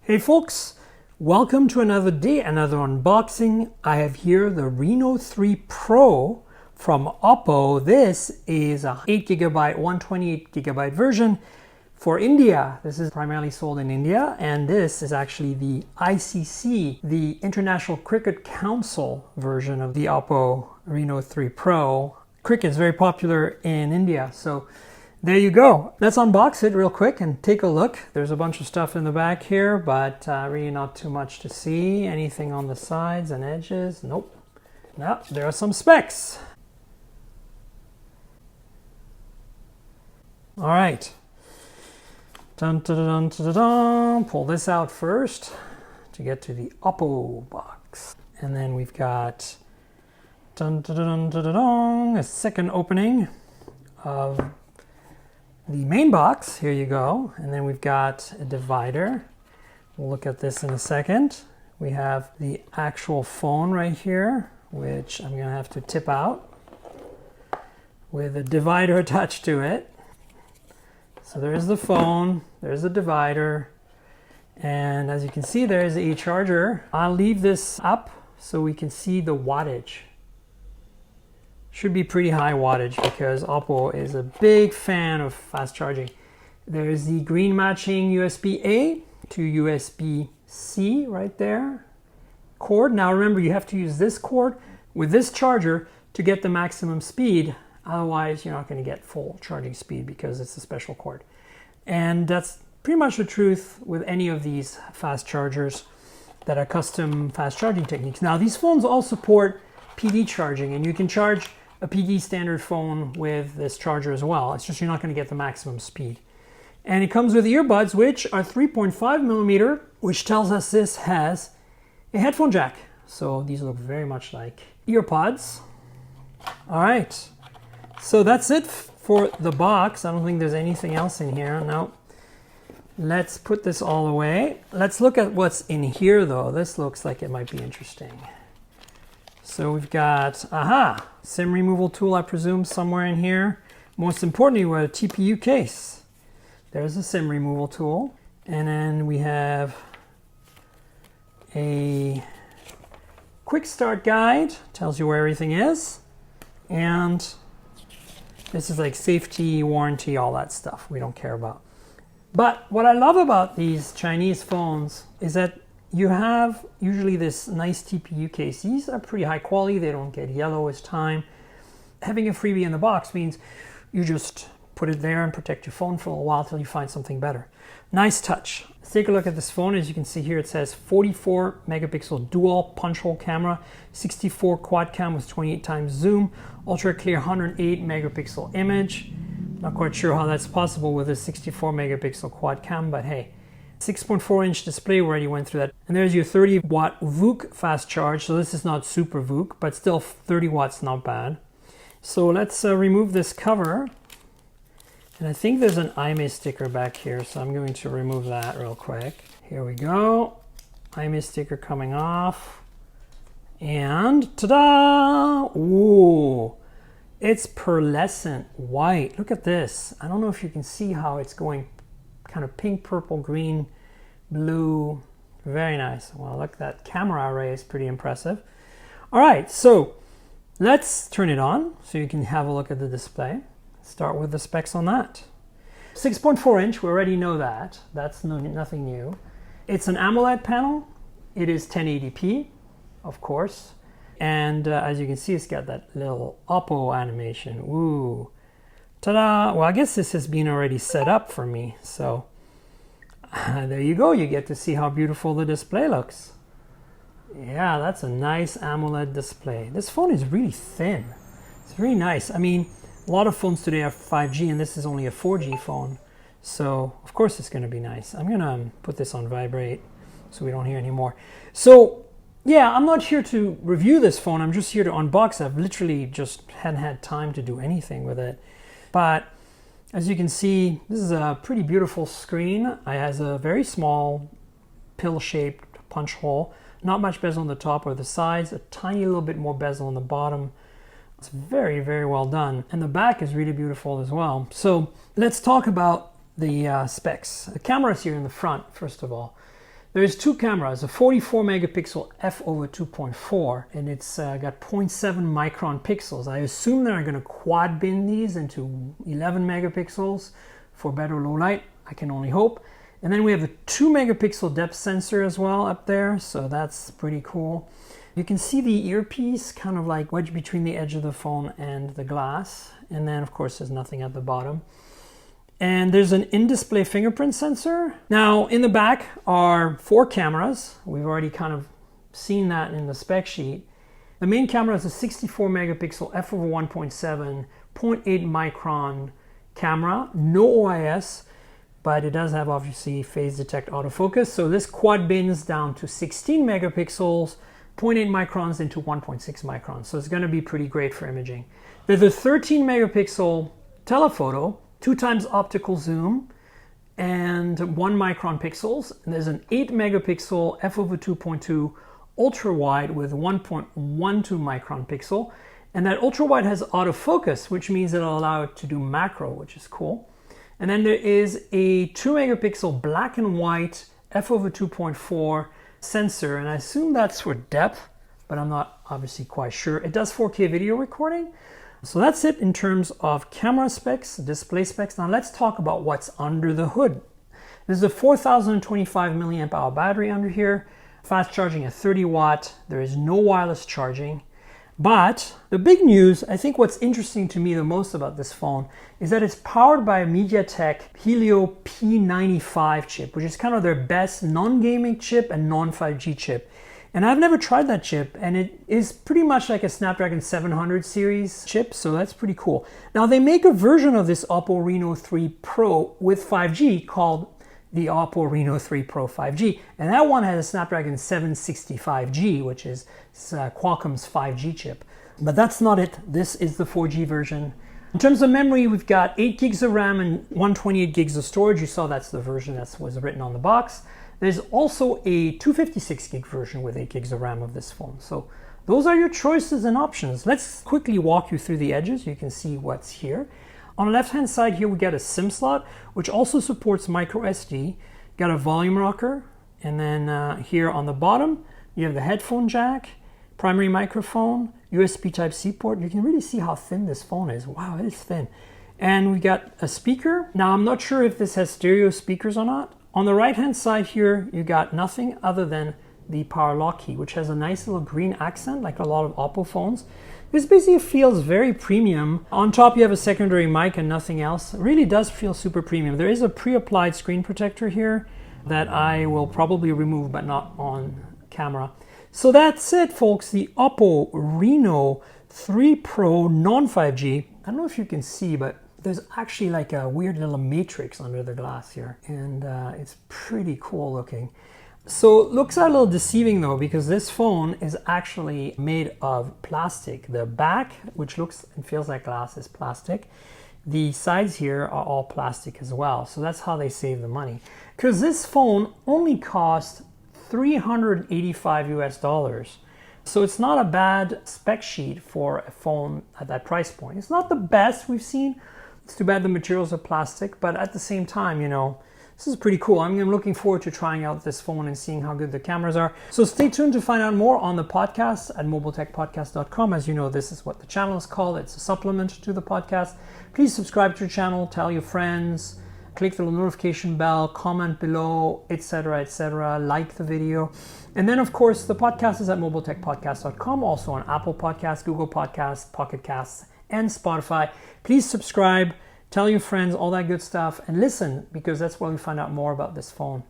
Hey folks, welcome to another day, another unboxing. I have here the Reno3 Pro from Oppo. This is a 8GB, 128GB version for India. This is primarily sold in India, and this is actually the ICC, the International Cricket Council version of the Oppo Reno3 Pro. Cricket is very popular in India, so there you go. Let's unbox it real quick and take a look. There's a bunch of stuff in the back here, but really not too much to see. Anything on the sides and edges? Nope. Now, there are some specs. All right. Dun, dun, dun, dun, dun, dun. Pull this out first to get to the Oppo box. And then we've got dun, dun, dun, dun, dun, dun, a second opening of the main box. Here you go. And then we've got a divider. We'll look at this in a second. We have the actual phone right here, which I'm going to have to tip out with a divider attached to it. So there's the phone, there's the divider, and as you can see, there's a charger. I'll leave this up so we can see the wattage. Should be pretty high wattage because Oppo is a big fan of fast charging. There's the green matching USB-A to USB-C right there. Cord. Now remember, you have to use this cord with this charger to get the maximum speed. Otherwise, you're not going to get full charging speed because it's a special cord. And that's pretty much the truth with any of these fast chargers that are custom fast charging techniques. Now, these phones all support PD charging, and you can charge a PD standard phone with this charger as well. It's just you're not going to get the maximum speed. And it comes with earbuds, which are 3.5 millimeter, which tells us this has a headphone jack. So these look very much like earpods. All right. So that's it for the box. I don't think there's anything else in here. No. Let's put this all away. Let's look at what's in here though. This looks like it might be interesting. So we've got, SIM removal tool, I presume, somewhere in here. Most importantly, we have a TPU case. There's a SIM removal tool. And then we have a quick start guide, tells you where everything is. And this is like safety, warranty, all that stuff we don't care about. But what I love about these Chinese phones is that you have usually this nice TPU case. These are pretty high quality. They don't get yellow as time. Having a freebie in the box means you just put it there and protect your phone for a while till you find something better. Nice touch. Let's take a look at this phone. As you can see here, it says 44 megapixel dual punch hole camera, 64 quad cam with 28 times zoom, ultra clear 108 megapixel image. Not quite sure how that's possible with a 64 megapixel quad cam, but hey. 6.4-inch display, we already went through that. And there's your 30-watt VOOC fast charge. So this is not super VOOC, but still 30 watts, not bad. So let's remove this cover. And I think there's an IMEI sticker back here, so I'm going to remove that real quick. Here we go. IMEI sticker coming off. And ta-da! Ooh, it's pearlescent white. Look at this. I don't know if you can see how it's going kind of pink, purple, green, blue. Very nice. Well, look, that camera array is pretty impressive. All right, so let's turn it on so you can have a look at the display. Start with the specs on that. 6.4-inch, we already know that. That's nothing new. It's an AMOLED panel. It is 1080p, of course. And as you can see, it's got that little Oppo animation. Ooh. Ta-da! Well, I guess this has been already set up for me, so there you go. You get to see how beautiful the display looks. Yeah, that's a nice AMOLED display. This phone is really thin. It's very nice. I mean, a lot of phones today are 5G, and this is only a 4G phone, so of course it's going to be nice. I'm going to put this on vibrate so we don't hear anymore. So yeah, I'm not here to review this phone. I'm just here to unbox it. I've literally just hadn't had time to do anything with it. But as you can see, this is a pretty beautiful screen. It has a very small pill-shaped punch hole. Not much bezel on the top or the sides. A tiny little bit more bezel on the bottom. It's very, very well done. And the back is really beautiful as well. So let's talk about the specs. The camera's here in the front, first of all. There's two cameras, a 44 megapixel f/2.4, and it's got 0.7 micron pixels. I assume they're going to quad bin these into 11 megapixels for better low light. I can only hope. And then we have a 2 megapixel depth sensor as well up there, so that's pretty cool. You can see the earpiece kind of like wedged between the edge of the phone and the glass. And then of course there's nothing at the bottom. And there's an in-display fingerprint sensor. Now in the back are 4 cameras. We've already kind of seen that in the spec sheet. The main camera is a 64 megapixel f/1.7 0.8 micron camera, no OIS, but it does have obviously phase detect autofocus. So this quad bins down to 16 megapixels, 0.8 microns into 1.6 microns. So it's going to be pretty great for imaging. There's a 13 megapixel telephoto, 2 times optical zoom, and 1 micron pixels. And there's an 8 megapixel f/2.2 ultra wide with 1.12 micron pixel. And that ultra wide has autofocus, which means it'll allow it to do macro, which is cool. And then there is a 2 megapixel black and white f/2.4 sensor, and I assume that's for depth, but I'm not obviously quite sure. It does 4K video recording. So that's it in terms of camera specs, display specs. Now let's talk about what's under the hood. There's a 4025 milliamp hour battery under here, fast charging at 30 watt. There is no wireless charging. But the big news, I think what's interesting to me the most about this phone is that it's powered by a MediaTek Helio P95 chip, which is kind of their best non-gaming chip and non-5G chip. And I've never tried that chip, and it is pretty much like a Snapdragon 700 series chip, so that's pretty cool. Now they make a version of this Oppo Reno3 Pro with 5G called the Oppo Reno3 Pro 5G, and that one has a Snapdragon 765G, which is Qualcomm's 5G chip. But that's not it. This is the 4G version. In terms of memory, we've got 8 gigs of RAM and 128 gigs of storage. You saw that's the version that was written on the box. There's also a 256 gig version with 8 gigs of RAM of this phone. So those are your choices and options. Let's quickly walk you through the edges. You can see what's here. On the left-hand side here, we got a SIM slot, which also supports micro SD. Got a volume rocker, and then here on the bottom, you have the headphone jack, primary microphone, USB Type-C port. You can really see how thin this phone is. Wow, it is thin. And we got a speaker. Now, I'm not sure if this has stereo speakers or not. On the right-hand side here, you got nothing other than the power lock key, which has a nice little green accent, like a lot of Oppo phones. This basically feels very premium. On top, you have a secondary mic and nothing else. It really does feel super premium. There is a pre-applied screen protector here that I will probably remove, but not on camera. So that's it, folks. The Oppo Reno3 Pro non-5G. I don't know if you can see, but there's actually like a weird little matrix under the glass here, and it's pretty cool looking. So it looks a little deceiving though, because this phone is actually made of plastic. The back, which looks and feels like glass, is plastic. The sides here are all plastic as well. So that's how they save the money. Because this phone only cost $385 US. So it's not a bad spec sheet for a phone at that price point. It's not the best we've seen. It's too bad the materials are plastic, but at the same time, you know, this is pretty cool. I'm looking forward to trying out this phone and seeing how good the cameras are. So stay tuned to find out more on the podcast at mobiletechpodcast.com. As you know, this is what the channel is called. It's a supplement to the podcast. Please subscribe to the channel, tell your friends, click the notification bell, comment below, etc., like the video. And then, of course, the podcast is at mobiletechpodcast.com, also on Apple Podcasts, Google Podcasts, Pocket Casts, and Spotify. Please subscribe. Tell your friends, all that good stuff, and listen, because that's where we find out more about this phone.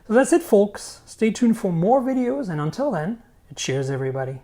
So that's it, folks. Stay tuned for more videos, and until then, cheers, everybody.